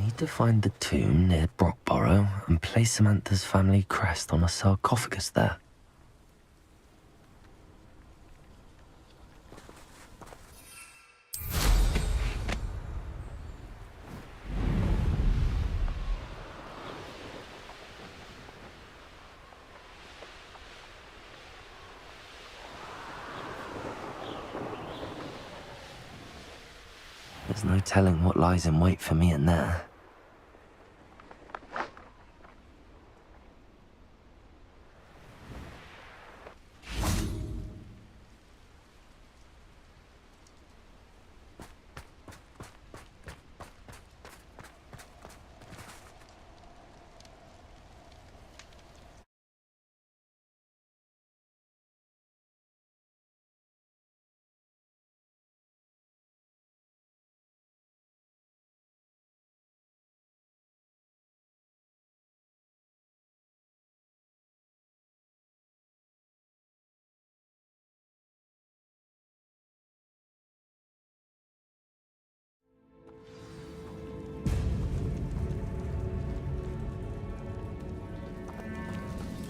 need to find the tomb near Brockborough and place Samantha's family crest on a sarcophagus there. There's no telling what lies in wait for me in there.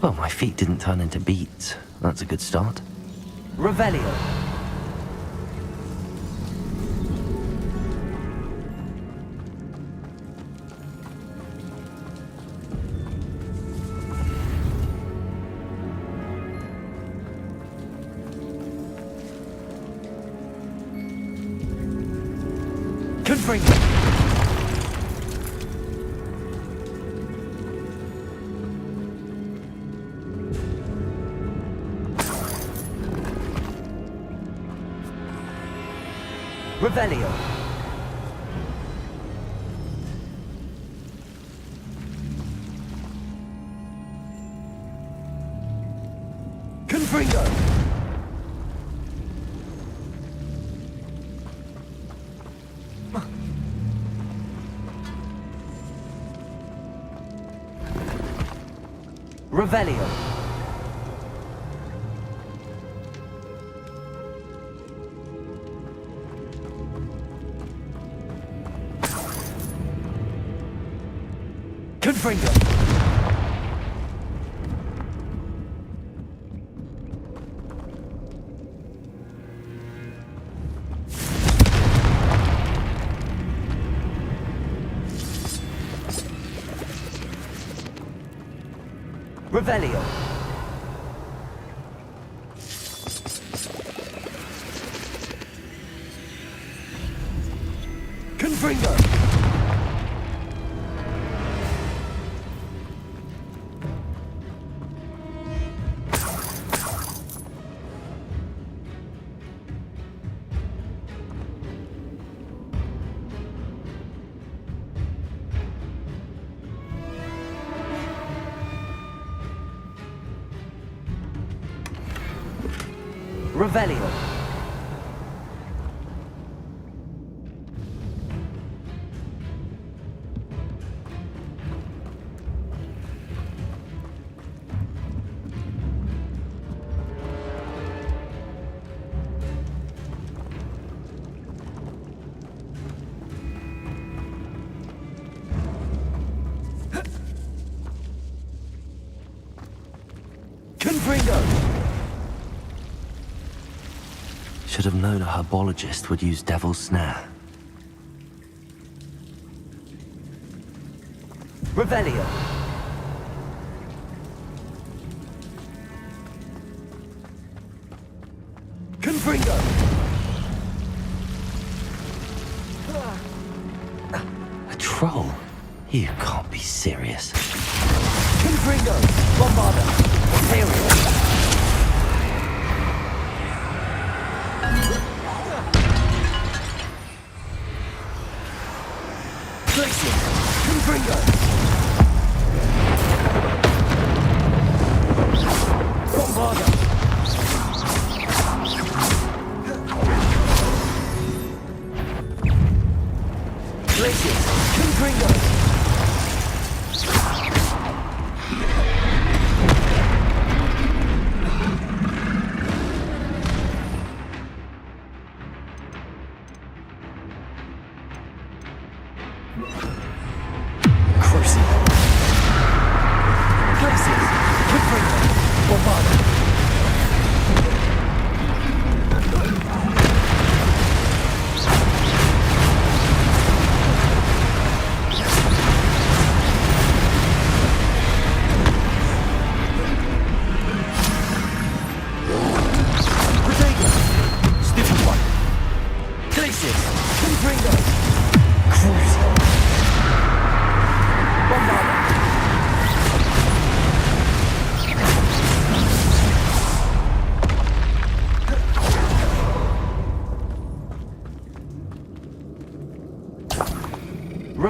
Well, my feet didn't turn into beets. That's a good start. Revelio. Confringo. Revelio. Confringo. Revelio. Confringo. Revelio. Confringo. Revelio. Confringo. Should have known a herbologist would use Devil's Snare. Revelio. Confringo. A troll? You can't be serious. Confringo. Bombarda. Imperial. Confringo. Bombarda. Glacius. Confringo.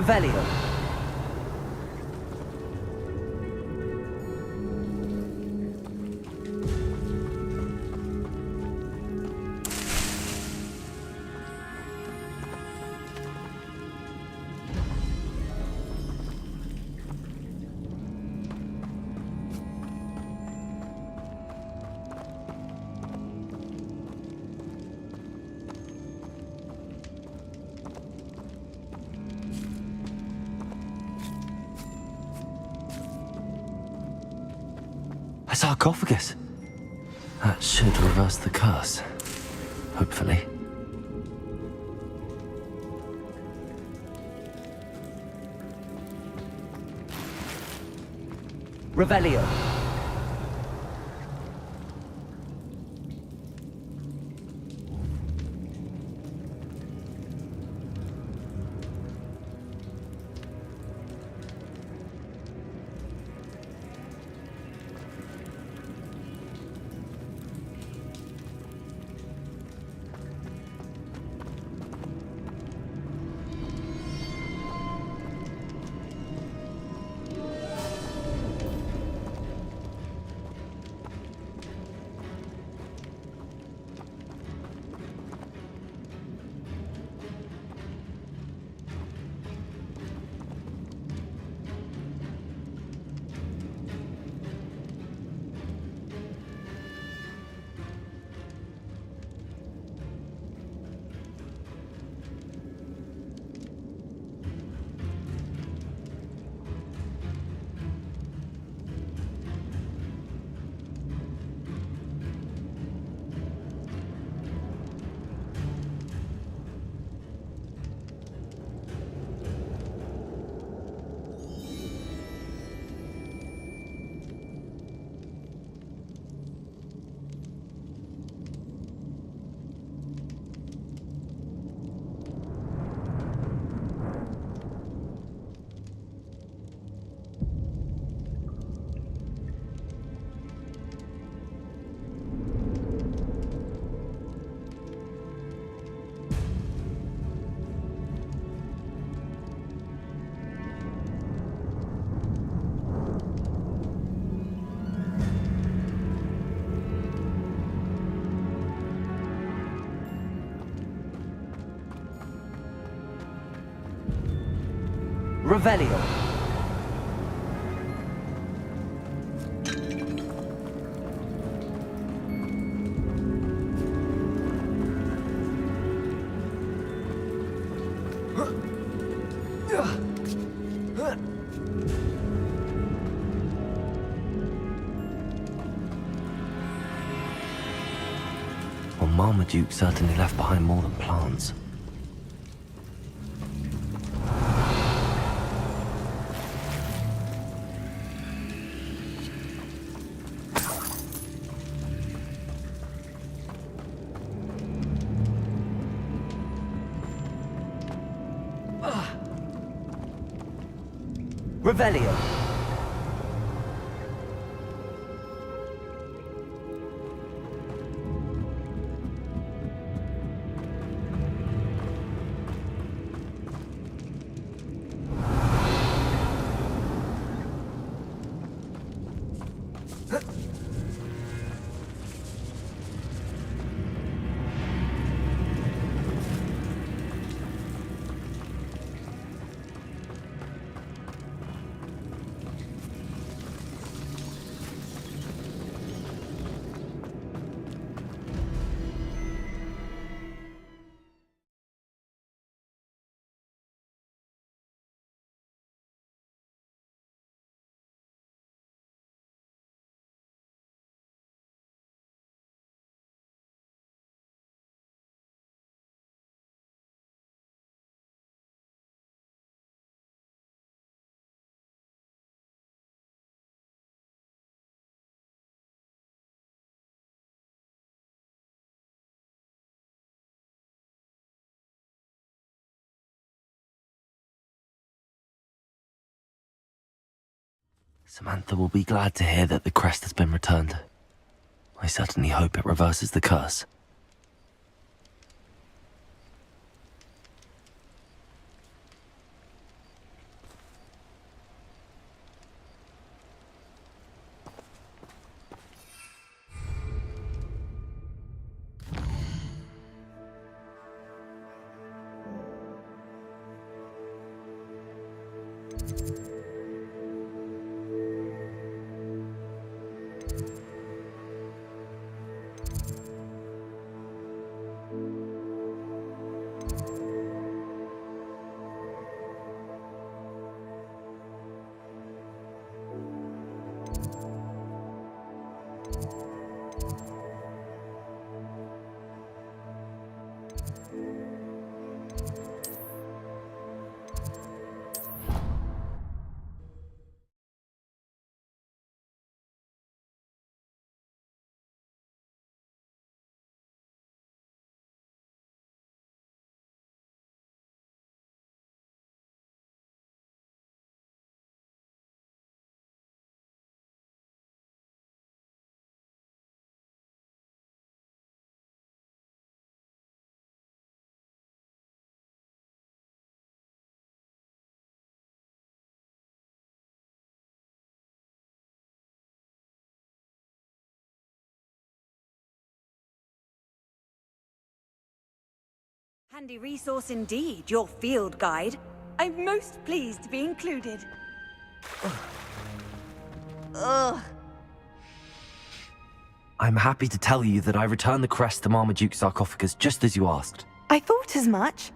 Revelio. A sarcophagus. That should reverse the curse. Hopefully. Revelio. Revelio. Well, Marmaduke certainly left behind more than plants. Revelio. Samantha will be glad to hear that the crest has been returned. I certainly hope it reverses the curse. Handy resource indeed, your field guide. I'm most pleased to be included. Ugh. I'm happy to tell you that I returned the crest to Marmaduke's sarcophagus just as you asked. I thought as much.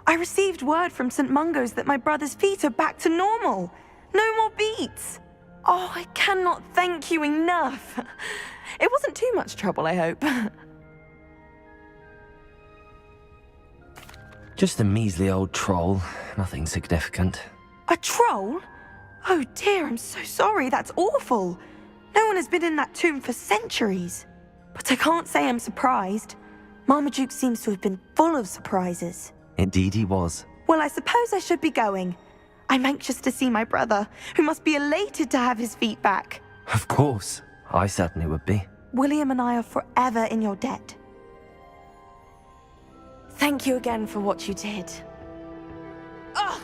I received word from St. Mungo's that my brother's feet are back to normal. No more beats. Oh, I cannot thank you enough. It wasn't too much trouble, I hope. Just a measly old troll, nothing significant. A troll? Oh dear, I'm so sorry, that's awful. No one has been in that tomb for centuries. But I can't say I'm surprised. Marmaduke seems to have been full of surprises. Indeed he was. Well, I suppose I should be going. I'm anxious to see my brother, who must be elated to have his feet back. Of course, I certainly would be. William and I are forever in your debt. Thank you again for what you did. Ugh!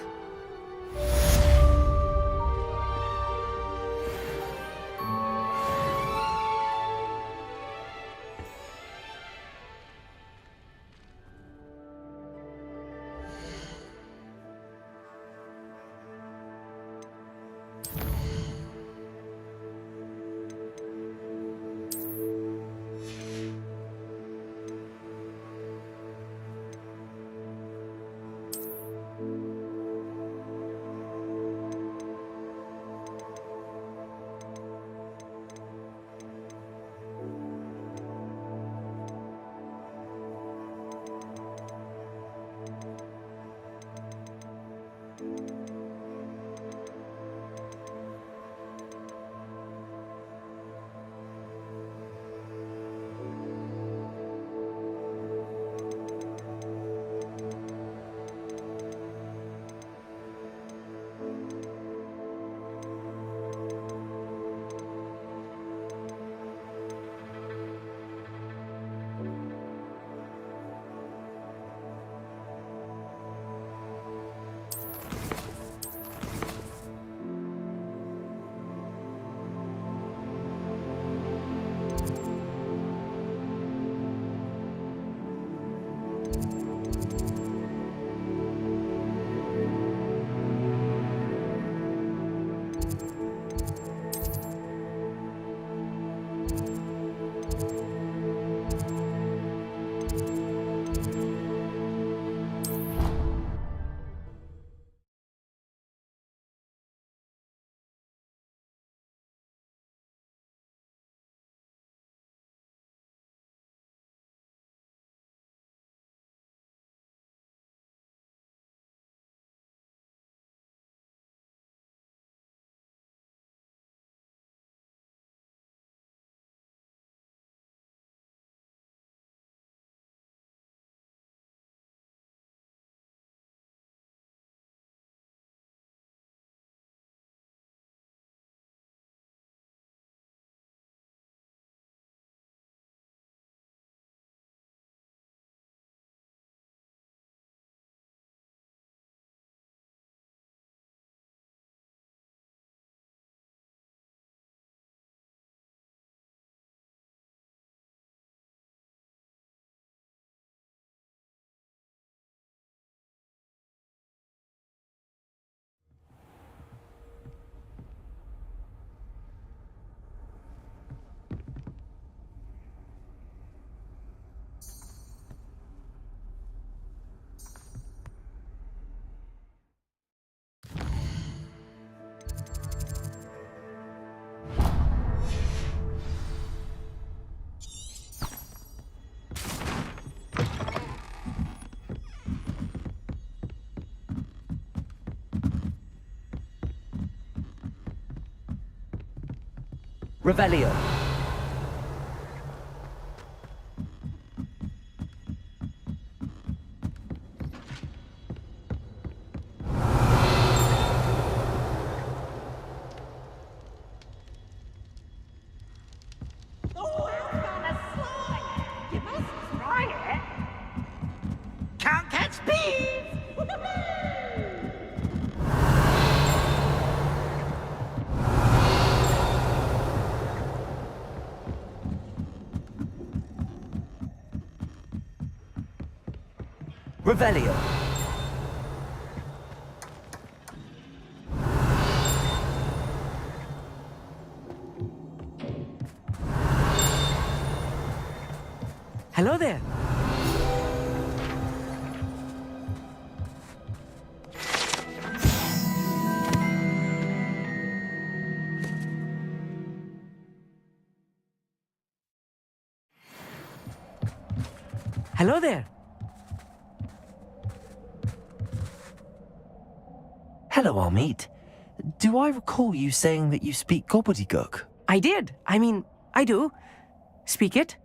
Revelio. Can't catch bees! Revelio. Hello there. Hello there. Hello, Amit. Do I recall you saying that you speak gobbledygook? I did. I do. Speak it.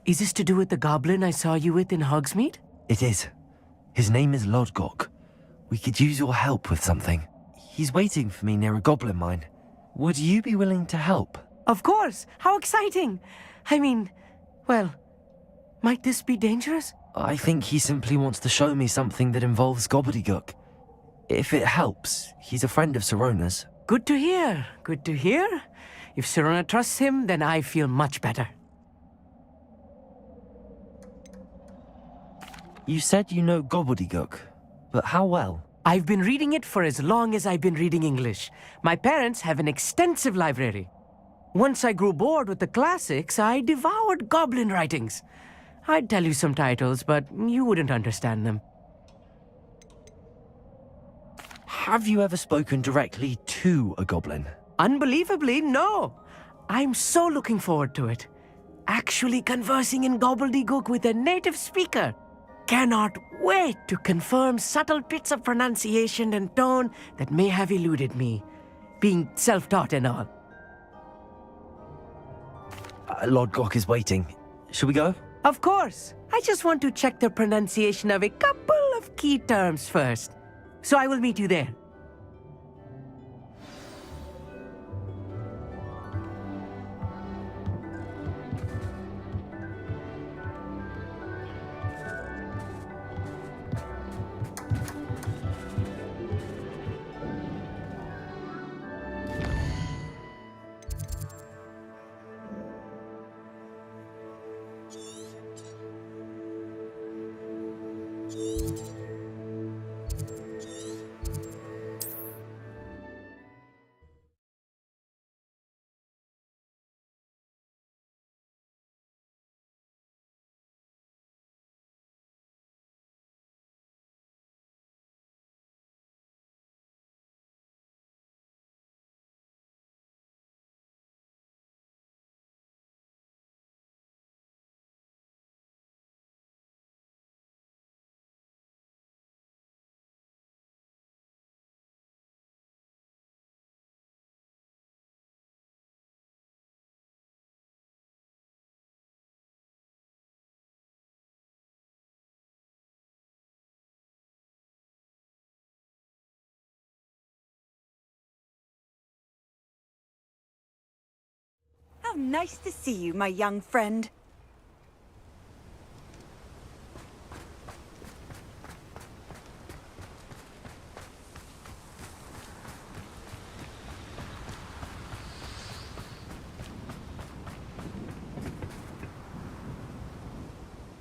Is this to do with the goblin I saw you with in Hogsmeade? It is. His name is Lodgok. We could use your help with something. He's waiting for me near a goblin mine. Would you be willing to help? Of course. How exciting. Well, might this be dangerous? I think he simply wants to show me something that involves gobbledygook. If it helps, he's a friend of Sirona's. Good to hear. Good to hear. If Sirona trusts him, then I feel much better. You said you know gobbledygook, but how well? I've been reading it for as long as I've been reading English. My parents have an extensive library. Once I grew bored with the classics, I devoured goblin writings. I'd tell you some titles, but you wouldn't understand them. Have you ever spoken directly to a goblin? Unbelievably, no. I'm so looking forward to it. Actually conversing in gobbledygook with a native speaker. Cannot wait to confirm subtle bits of pronunciation and tone that may have eluded me, being self-taught and all. Lodgok is waiting. Shall we go? Of course. I just want to check the pronunciation of a couple of key terms first. So I will meet you there. How nice to see you, my young friend.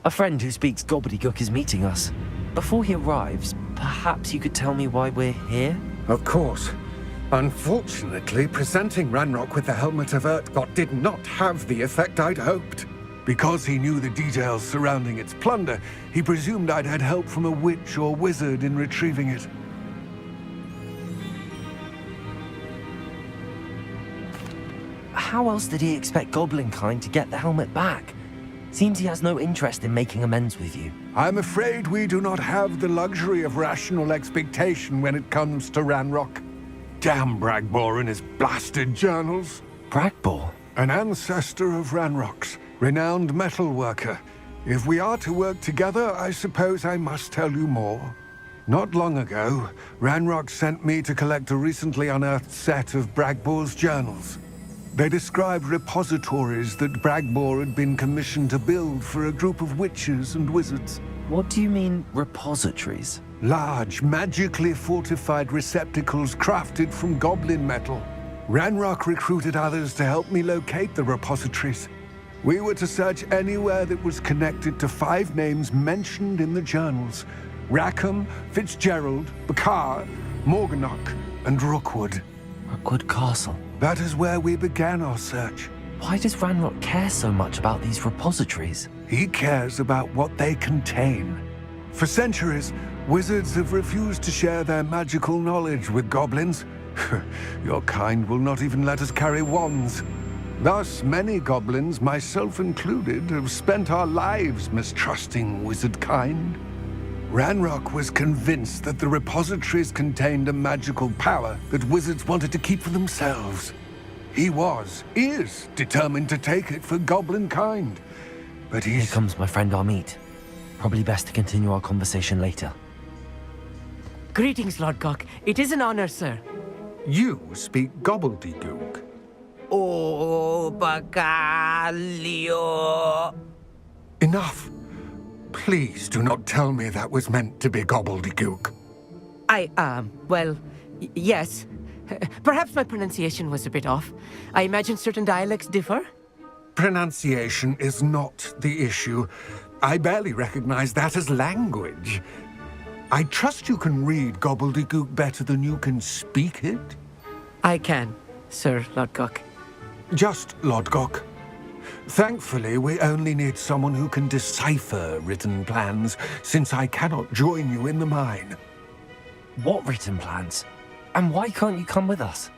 A friend who speaks gobbledygook is meeting us. Before he arrives, perhaps you could tell me why we're here? Of course. Unfortunately, presenting Ranrock with the Helmet of Urtkot did not have the effect I'd hoped. Because he knew the details surrounding its plunder, he presumed I'd had help from a witch or wizard in retrieving it. How else did he expect Goblinkind to get the helmet back? Seems he has no interest in making amends with you. I'm afraid we do not have the luxury of rational expectation when it comes to Ranrock. Damn Bragbor and his blasted journals. Bragbor? An ancestor of Ranrock's, renowned metal worker. If we are to work together, I suppose I must tell you more. Not long ago, Ranrock sent me to collect a recently unearthed set of Bragbor's journals. They described repositories that Bragbor had been commissioned to build for a group of witches and wizards. What do you mean, repositories? Large, magically fortified receptacles crafted from goblin metal. Ranrock recruited others to help me locate the repositories. We were to search anywhere that was connected to 5 names mentioned in the journals: Rackham, Fitzgerald, Bakar, Morganach, and Rookwood. Rookwood Castle. That is where we began our search. Why does Ranrock care so much about these repositories? He cares about what they contain. For centuries, wizards have refused to share their magical knowledge with goblins. Your kind will not even let us carry wands. Thus, many goblins, myself included, have spent our lives mistrusting wizard kind. Ranrock was convinced that the repositories contained a magical power that wizards wanted to keep for themselves. He is determined to take it for goblin kind. But Here comes my friend Amit. Probably best to continue our conversation later. Greetings, Lord Gok. It is an honor, sir. You speak gobbledygook. Oh, Bagalio. Enough. Please do not tell me that was meant to be gobbledygook. Yes. Perhaps my pronunciation was a bit off. I imagine certain dialects differ. Pronunciation is not the issue. I barely recognize that as language. I trust you can read gobbledygook better than you can speak it? I can, Sir Lord Gok. Just Lodgok. Thankfully, we only need someone who can decipher written plans, since I cannot join you in the mine. What written plans? And why can't you come with us?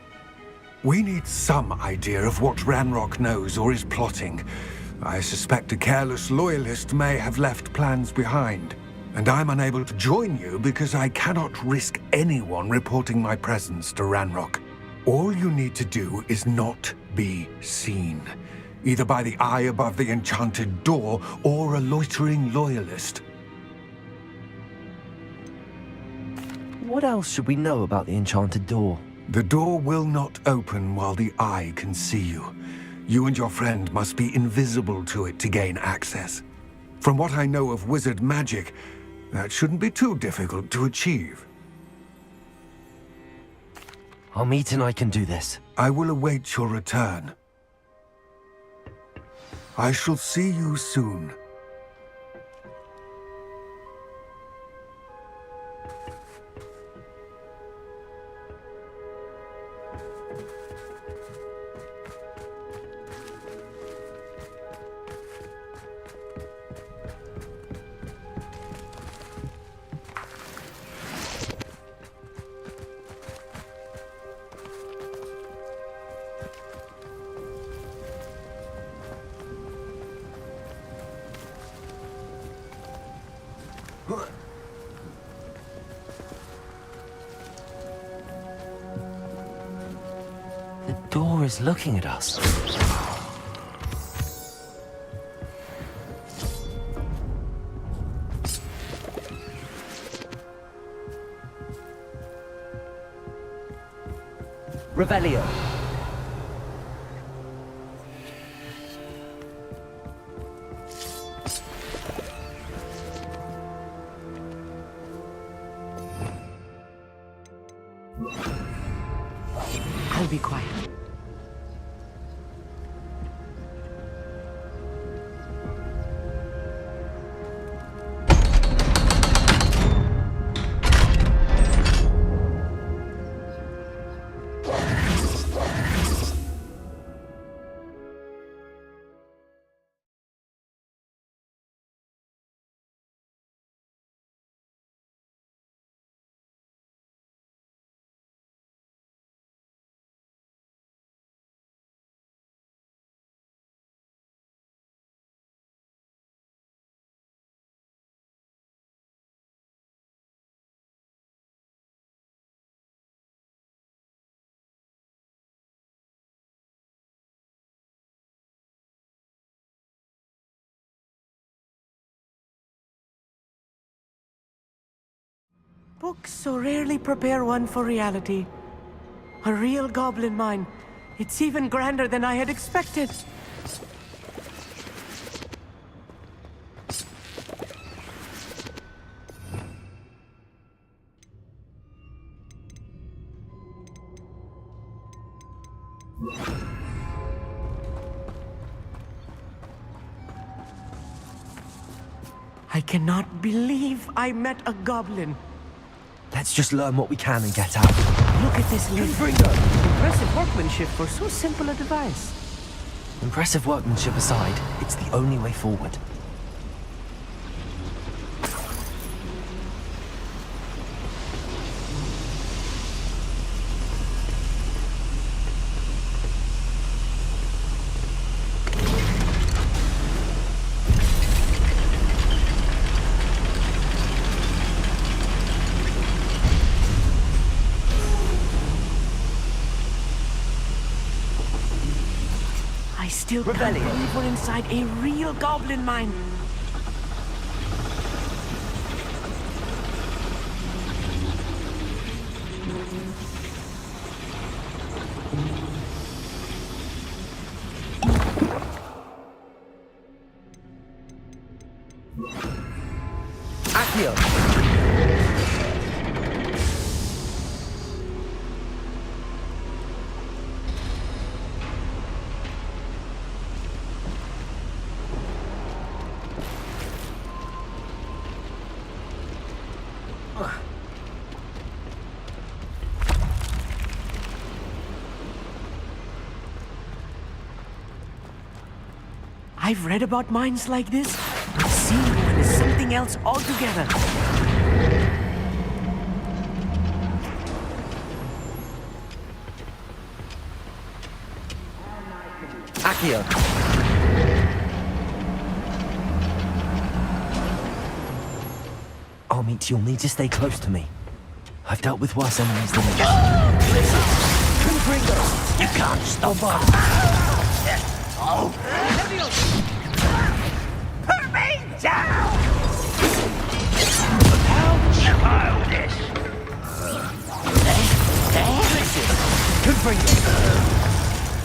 We need some idea of what Ranrock knows or is plotting. I suspect a careless loyalist may have left plans behind. And I'm unable to join you because I cannot risk anyone reporting my presence to Ranrock. All you need to do is not be seen, either by the eye above the enchanted door or a loitering loyalist. What else should we know about the enchanted door? The door will not open while the eye can see you. You and your friend must be invisible to it to gain access. From what I know of wizard magic, that shouldn't be too difficult to achieve. Amit and I can do this. I will await your return. I shall see you soon. The door is looking at us. Revelio. I'll be quiet. Books so rarely prepare one for reality. A real goblin mine. It's even grander than I had expected. I cannot believe I met a goblin. Let's just learn what we can and get out. Look at this lid. Impressive workmanship for so simple a device. Impressive workmanship aside, it's the only way forward. I still can't believe we're inside a real goblin mine. Accio! I've read about mines like this, but seeing one is something else altogether. Accio! Amit, you'll need to stay close to me. I've dealt with worse enemies than this. You can't stop us! Put me down! How childish!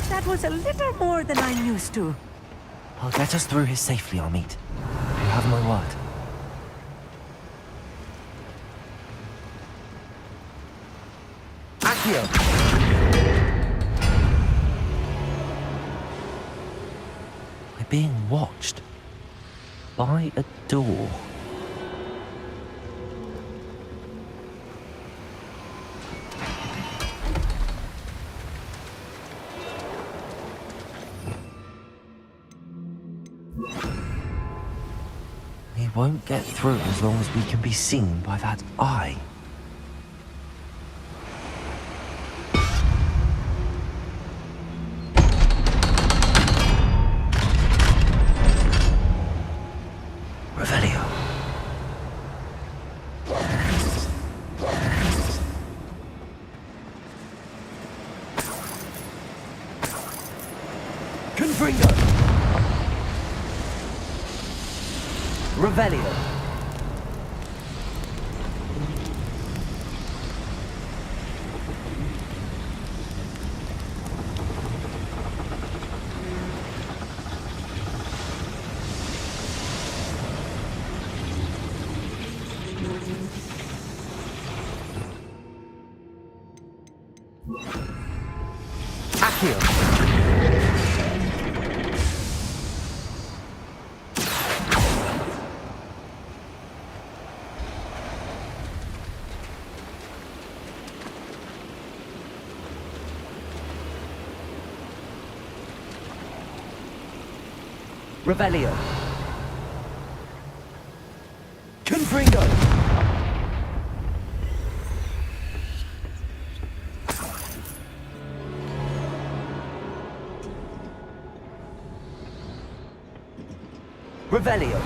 That was a little more than I'm used to. I'll get us through here safely, Amit. You have my word. Accio! We're being watched. By a door. We won't get through as long as we can be seen by that eye. Revelio. Confringo. Revelio. Accio. Revelio. Confringo. Revelio.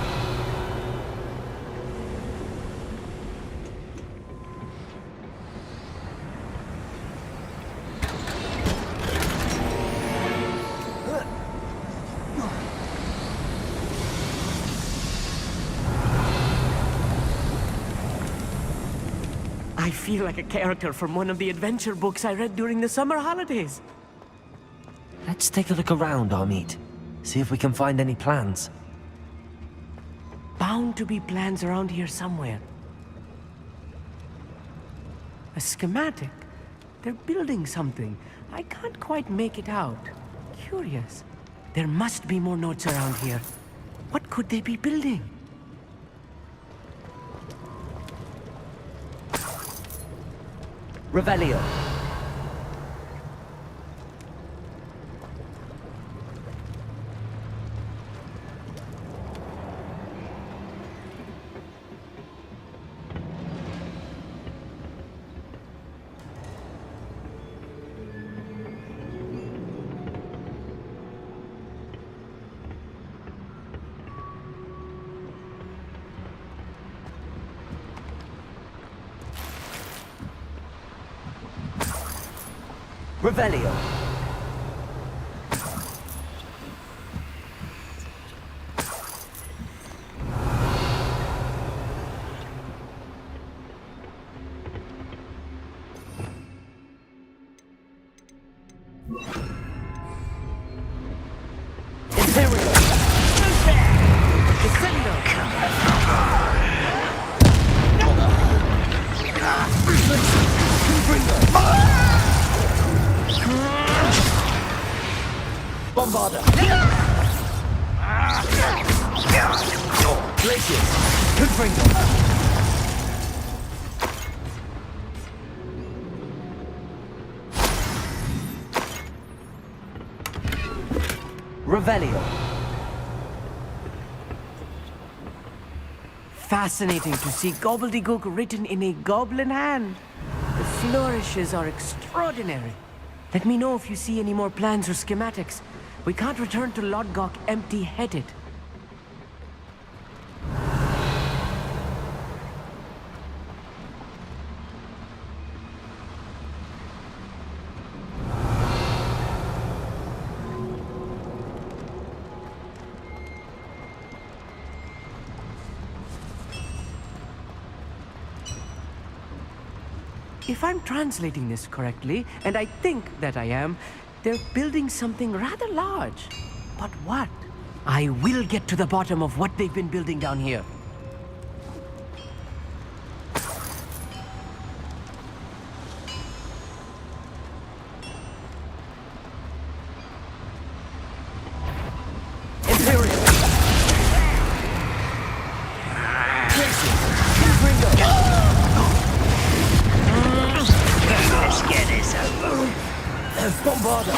I feel like a character from one of the adventure books I read during the summer holidays. Let's take a look around, Amit. See if we can find any plans. Bound to be plans around here somewhere. A schematic. They're building something. I can't quite make it out. Curious. There must be more notes around here. What could they be building? Revelio. Revelio. Imperial. Descendo. Bombarda. Glacius. Confringo. Revelio. Fascinating to see gobbledygook written in a goblin hand. The flourishes are extraordinary. Let me know if you see any more plans or schematics. We can't return to Lodgok empty-headed. If I'm translating this correctly, and I think that I am, they're building something rather large. But what? I will get to the bottom of what they've been building down here. Imperial. Let's get this over. Bombarda.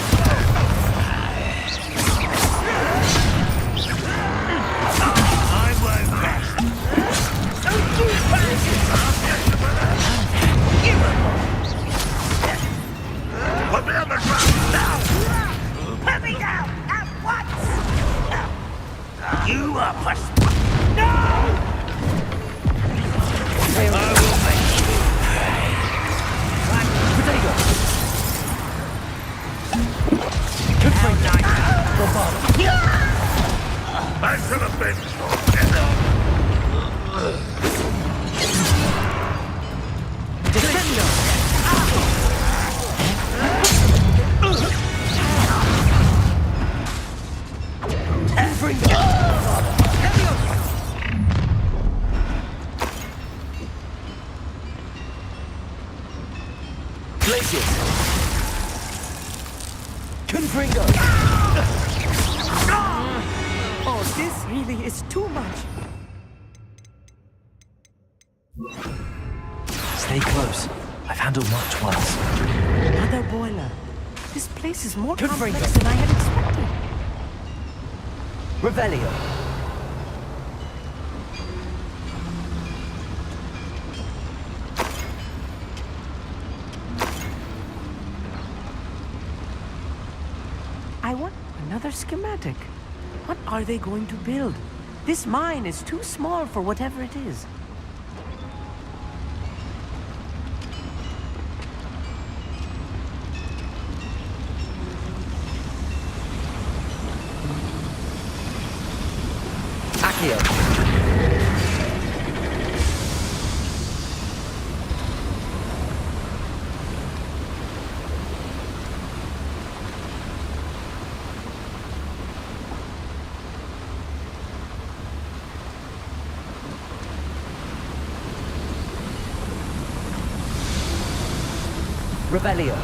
I won't rest. Don't do Put me on the ground now! Put me down at once! You are No! I will make you pay. Potato. I should have been Confringo. Oh, this really is too much. Stay close. I've handled much once. Another boiler. This place is more Confringo. complex than I had expected. Revelio. I want another schematic. What are they going to build? This mine is too small for whatever it is. Accio. Revelio.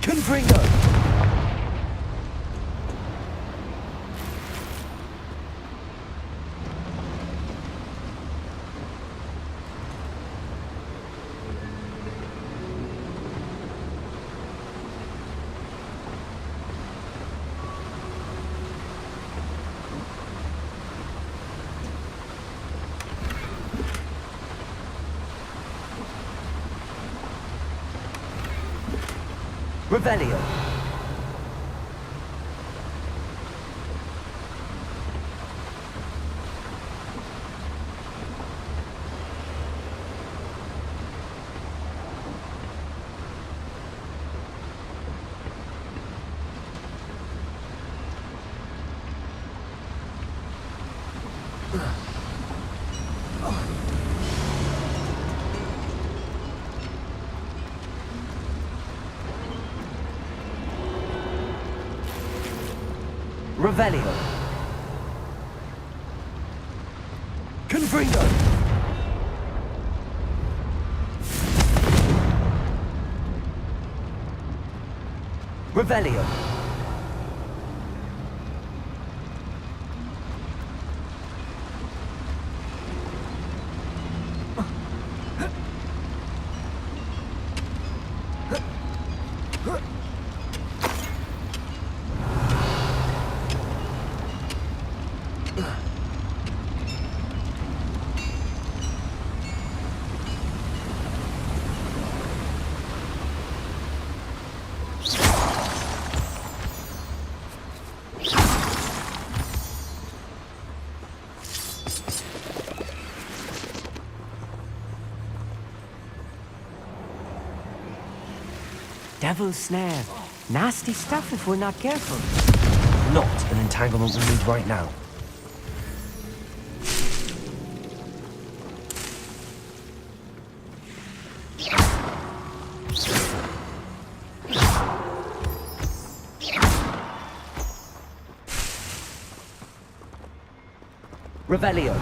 Confringo. Revelio. Revelio. Confringo. Revelio. Devil's snare. Nasty stuff if we're not careful. Not an entanglement we need right now. Revelio.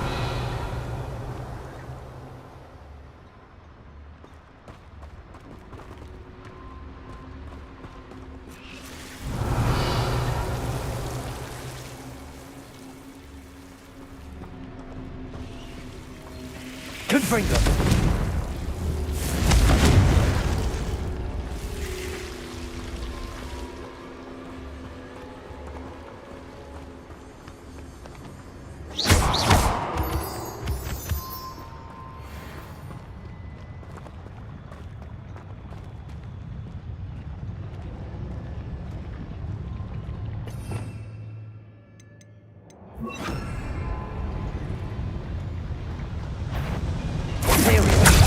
Confringo.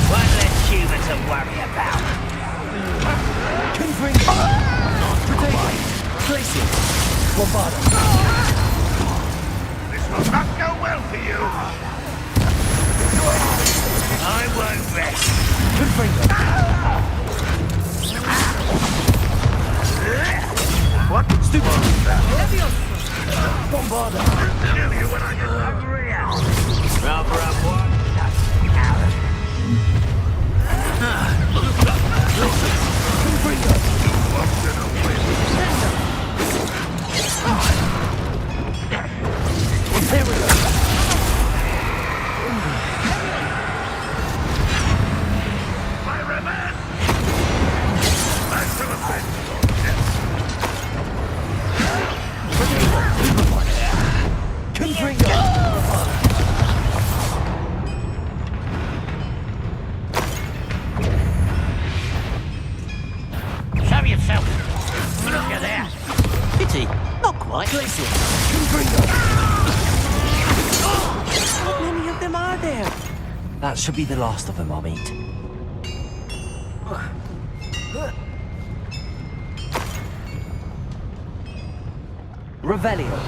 One less human to worry about. Confringo. Protect. Place it. Bombarda. This will not go well for you. I won't rest. Confringo. What? Stupid. Leviosa. Bombarda. I'll kill you when I get hungry out. Rubber up one. Confringo. Once in a while. There we go. My revenge! Back to the bench. Confringo. Show yourself. Look at that. Pity. Not quite. Place it. Confringo. How many of them are there? That should be the last of them, I'll meet. Revelio.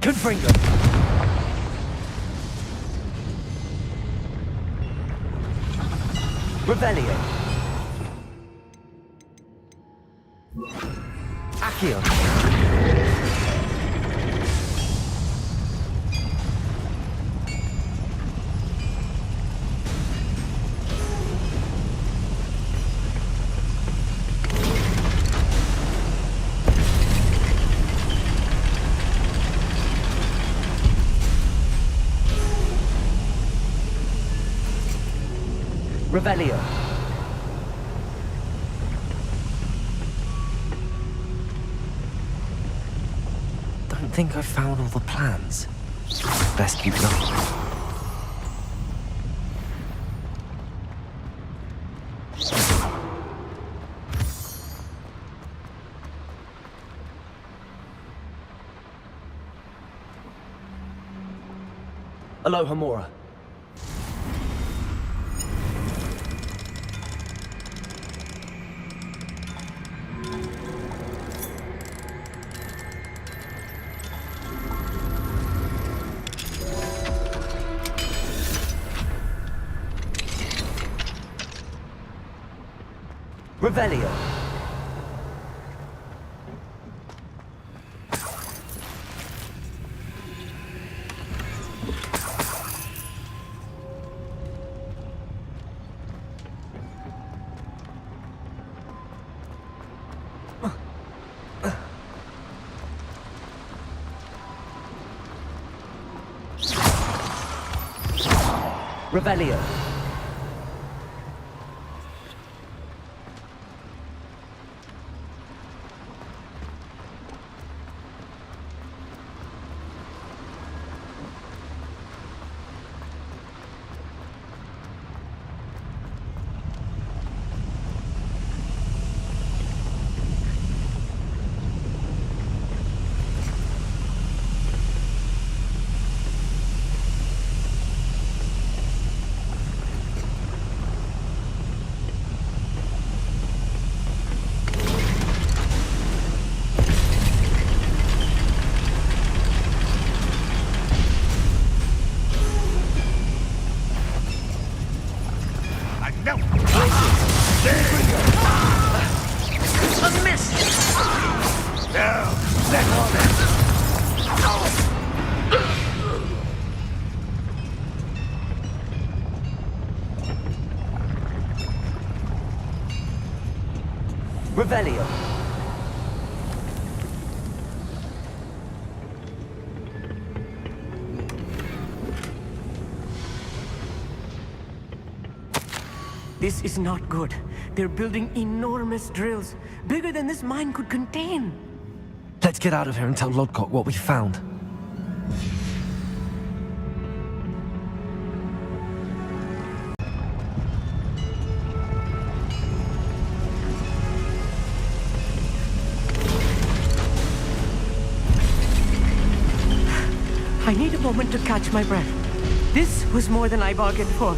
Confringo! Revelio! Accio! Revelio. Don't think I've found all the plans. Best keep looking. Aloha Mora. Revelio. Revelio. No! A miss! No! Let on it! Revelio. This is not good. They're building enormous drills, bigger than this mine could contain. Let's get out of here and tell Lodgok what we found. I need a moment to catch my breath. This was more than I bargained for.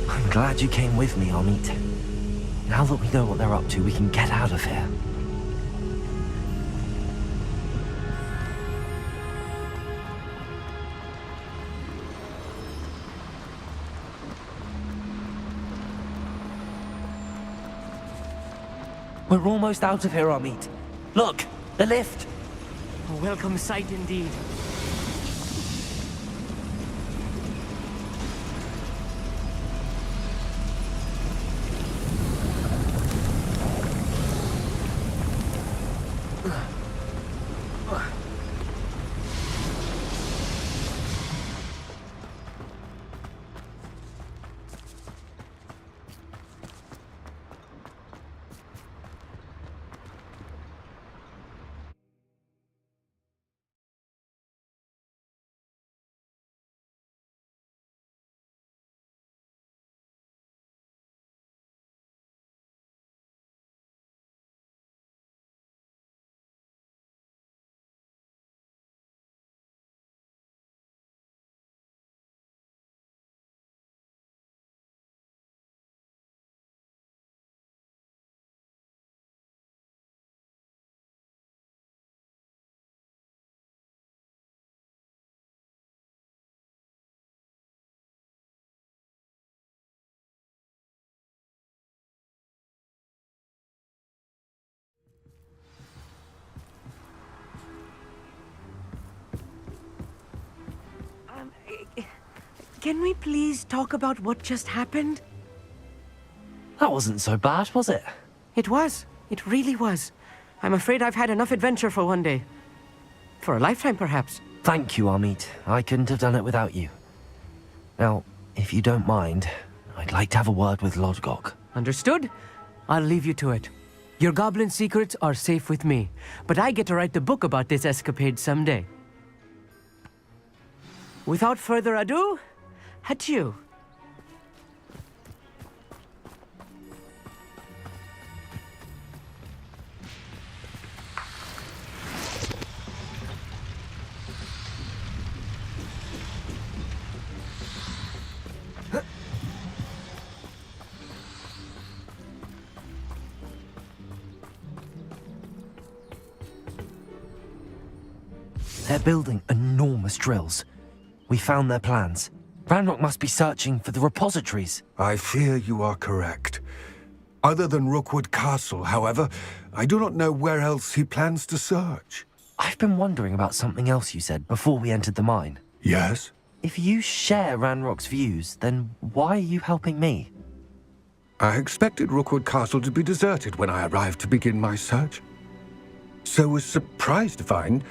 I'm glad you came with me, Amit. Now that we know what they're up to, we can get out of here. We're almost out of here, Amit. Look, the lift. A welcome sight indeed. Can we please talk about what just happened? That wasn't so bad, was it? It was. It really was. I'm afraid I've had enough adventure for one day. For a lifetime, perhaps. Thank you, Amit. I couldn't have done it without you. Now, if you don't mind, I'd like to have a word with Lodgok. Understood? I'll leave you to it. Your goblin secrets are safe with me, but I get to write the book about this escapade someday. Without further ado, adieu. They're building enormous drills. We found their plans. Ranrock must be searching for the repositories. I fear you are correct. Other than Rookwood Castle, however, I do not know where else he plans to search. I've been wondering about something else you said before we entered the mine. Yes? If you share Ranrock's views, then why are you helping me? I expected Rookwood Castle to be deserted when I arrived to begin my search. So was surprised to find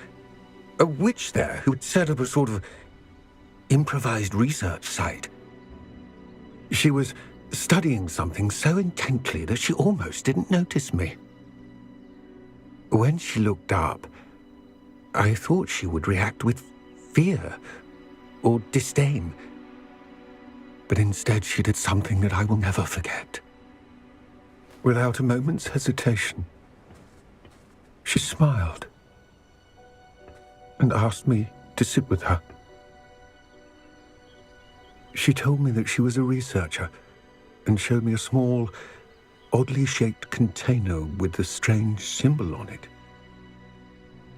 a witch there who had set up a sort of improvised research site. She was studying something so intently that she almost didn't notice me. When she looked up, I thought she would react with fear or disdain. But instead she did something that I will never forget. Without a moment's hesitation, she smiled and asked me to sit with her. She told me that she was a researcher and showed me a small, oddly shaped container with a strange symbol on it.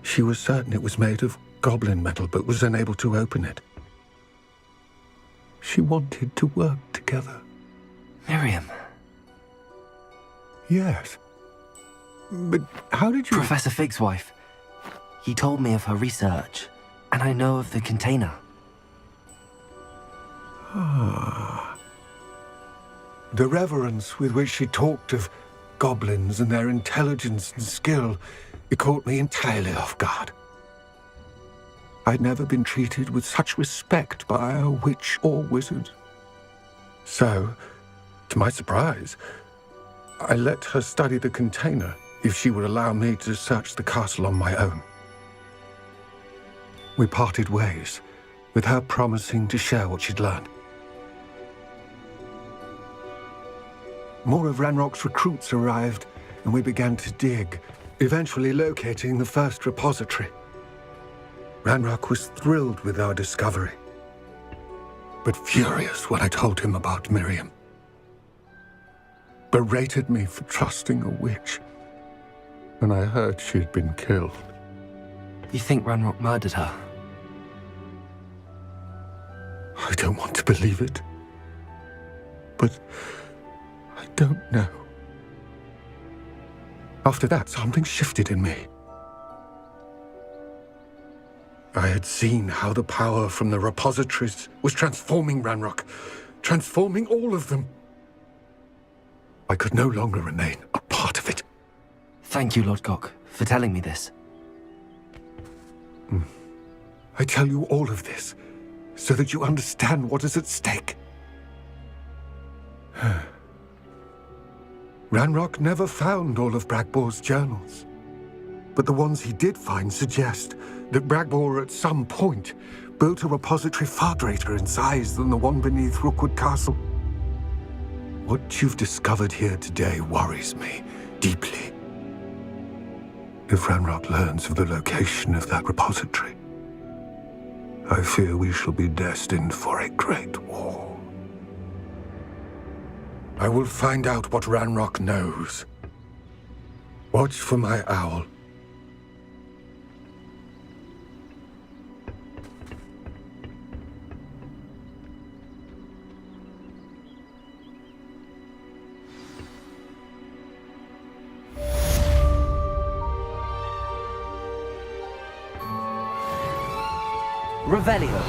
She was certain it was made of goblin metal, but was unable to open it. She wanted to work together. Miriam. Yes. But how did you... Professor Fig's wife. He told me of her research, and I know of the container. Ah. The reverence with which she talked of goblins and their intelligence and skill, it caught me entirely off guard. I'd never been treated with such respect by a witch or wizard. So, to my surprise, I let her study the container if she would allow me to search the castle on my own. We parted ways, with her promising to share what she'd learned. More of Ranrock's recruits arrived, and we began to dig, eventually locating the first repository. Ranrock was thrilled with our discovery, but furious when I told him about Miriam. Berated me for trusting a witch, and I heard she'd been killed. You think Ranrock murdered her? I don't want to believe it, but I don't know. After that, something shifted in me. I had seen how the power from the repositories was transforming Ranrock, transforming all of them. I could no longer remain a part of it. Thank you, Lord Cock, for telling me this. I tell you all of this so that you understand what is at stake. Ranrock never found all of Bragbor's journals, but the ones he did find suggest that Bragbor at some point built a repository far greater in size than the one beneath Rookwood Castle. What you've discovered here today worries me deeply. If Ranrock learns of the location of that repository, I fear we shall be destined for a great war. I will find out what Ranrock knows. Watch for my owl. Revelio.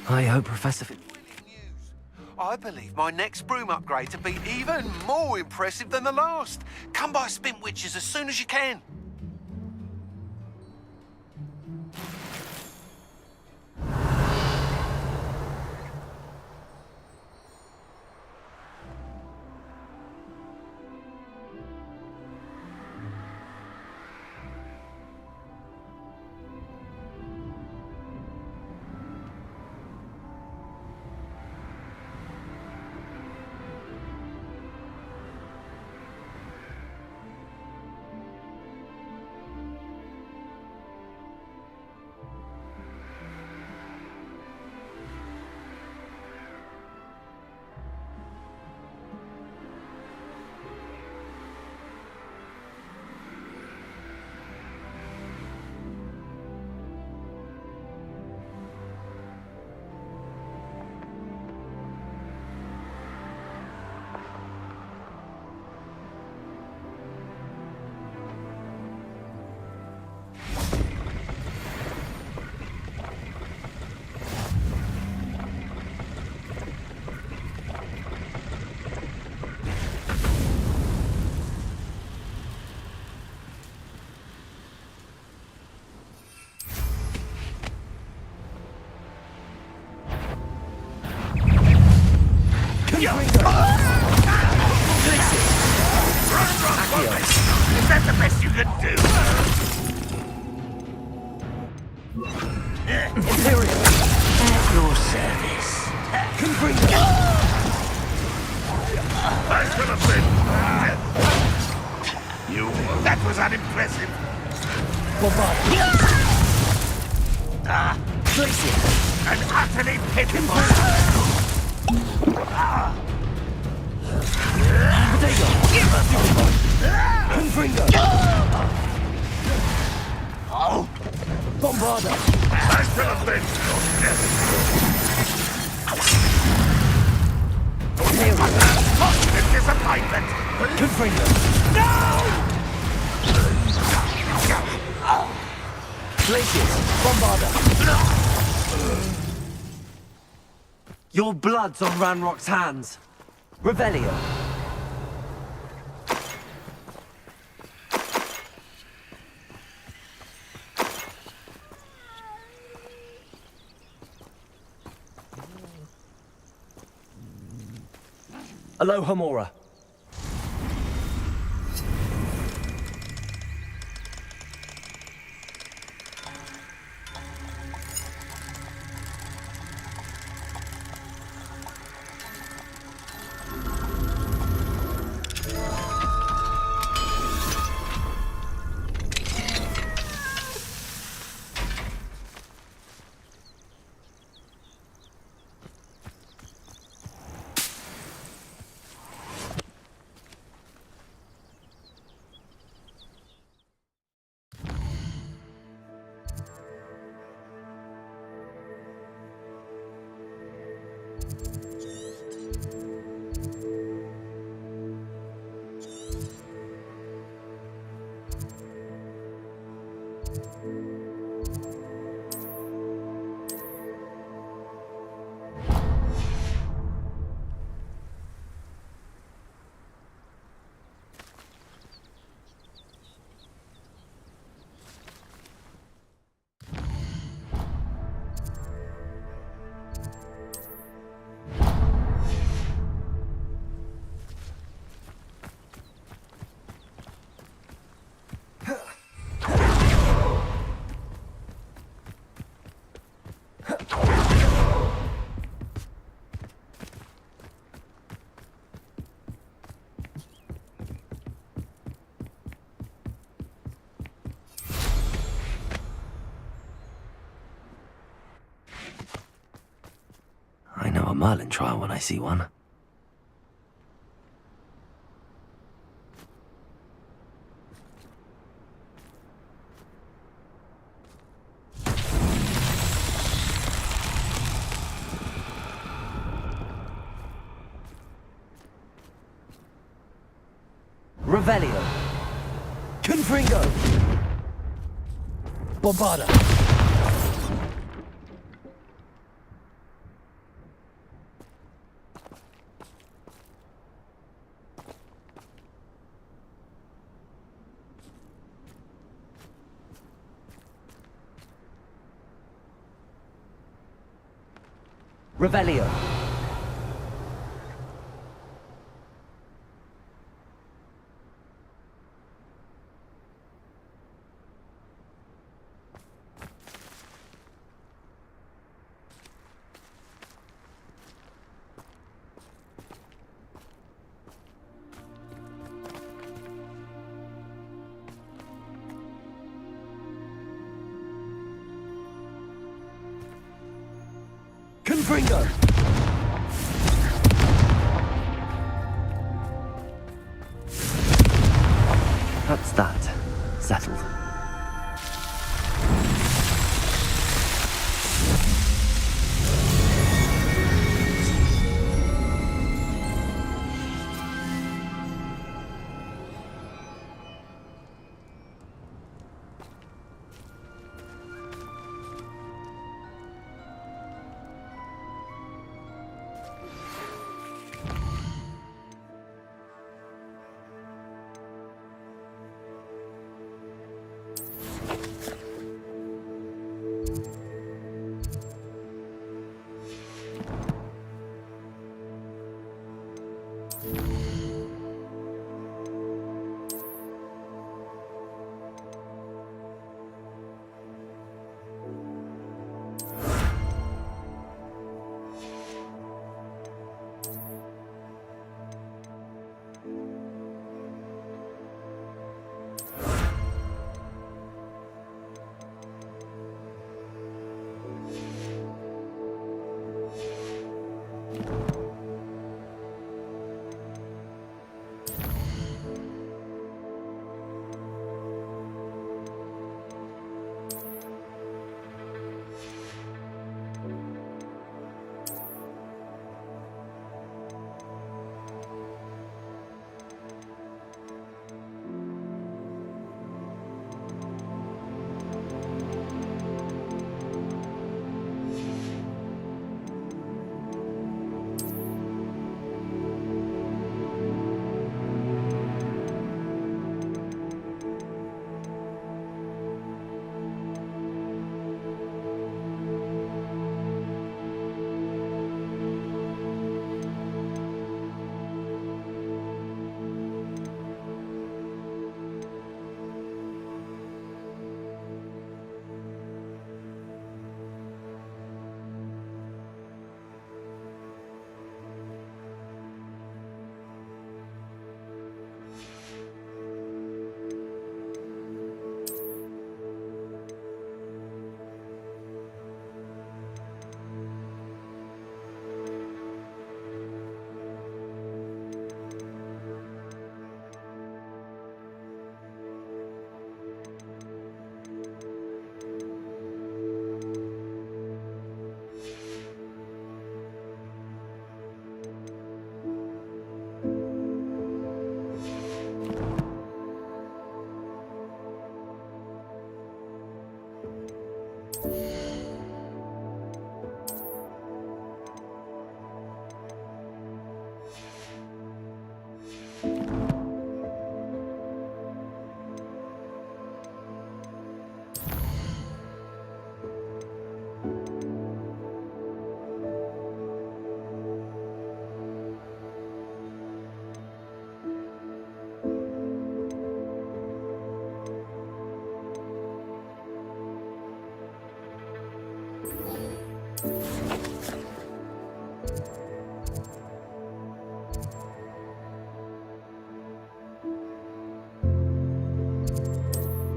I hope Professor... News. I believe my next broom upgrade to be even more impressive than the last. Come by Spintwitches as soon as you can. Is that the best you can do? Imperial, at your service. I should have been. You. That was unimpressive. An utterly pitiful. Oh! Bombarda! I should have been. Positive disappointment. Glaciers! Bombarda! Your blood's on Ranrock's hands. Revelio. Alohomora. I know a Merlin trial when I see one. Revelio. Confringo. Bombarda. Revelio. Confringo! That's that. Settled.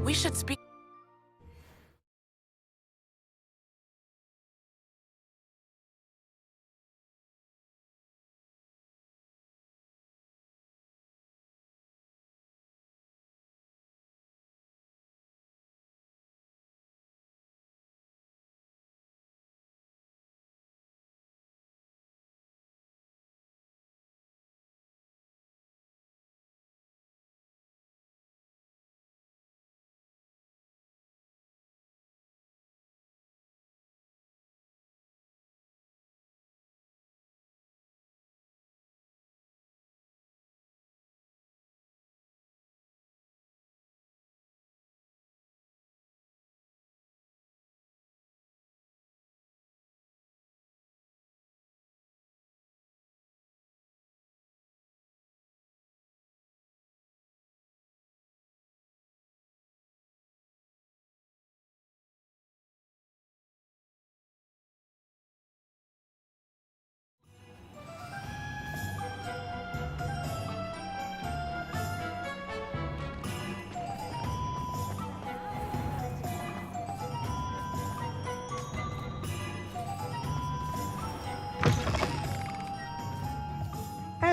We should speak.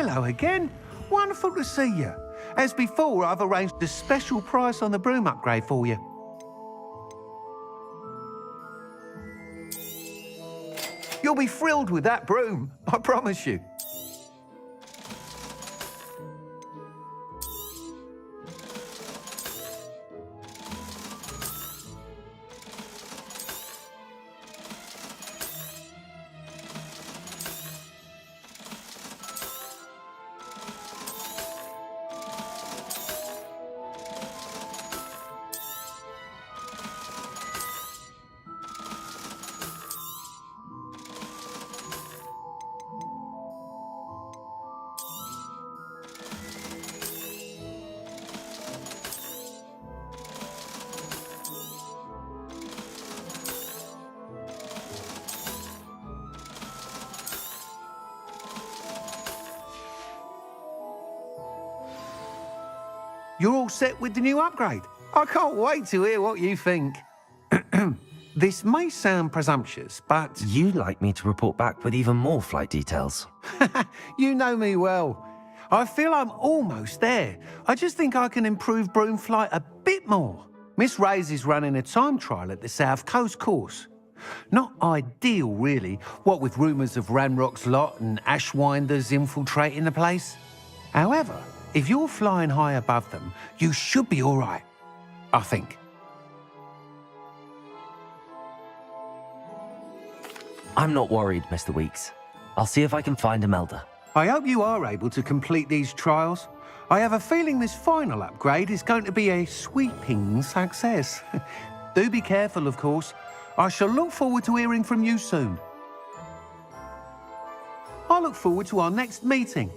hello again. Wonderful to see you. As before, I've arranged a special price on the broom upgrade for you. You'll be thrilled with that broom, I promise you. You're all set with the new upgrade. I can't wait to hear what you think. This may sound presumptuous, but... You'd like me to report back with even more flight details. You know me well. I feel I'm almost there. I just think I can improve broom flight a bit more. Miss Ray's is running a time trial at the South Coast course. Not ideal, really, what with rumours of Ranrock's lot and Ashwinders infiltrating the place. However, if you're flying high above them, you should be all right, I think. I'm not worried, Mr. Weeks. I'll see if I can find Imelda. I hope you are able to complete these trials. I have a feeling this final upgrade is going to be a sweeping success. Do be careful, of course. I shall look forward to hearing from you soon. I look forward to our next meeting.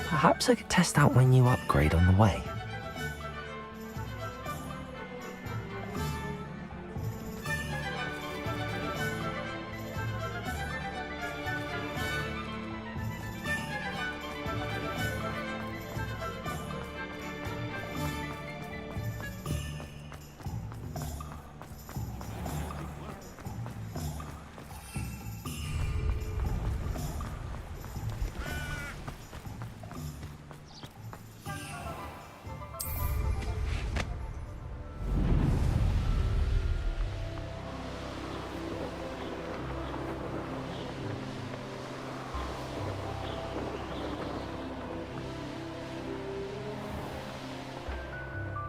Perhaps I could test out my new upgrade on the way.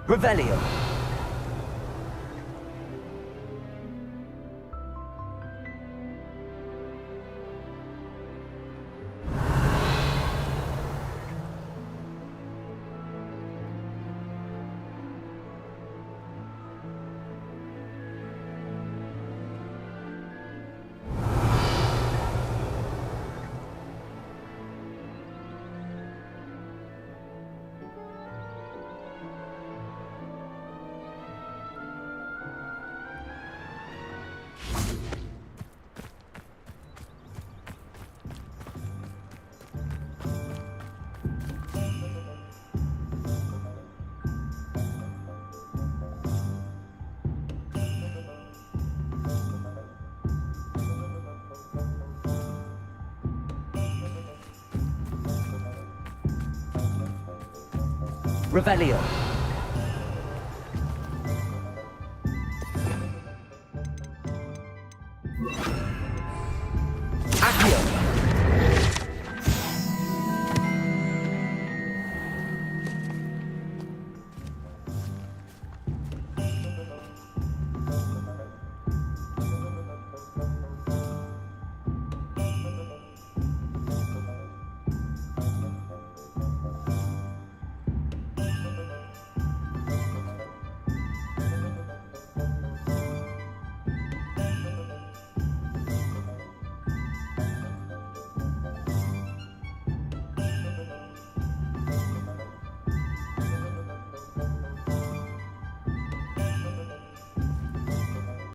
Revelio. Revelio.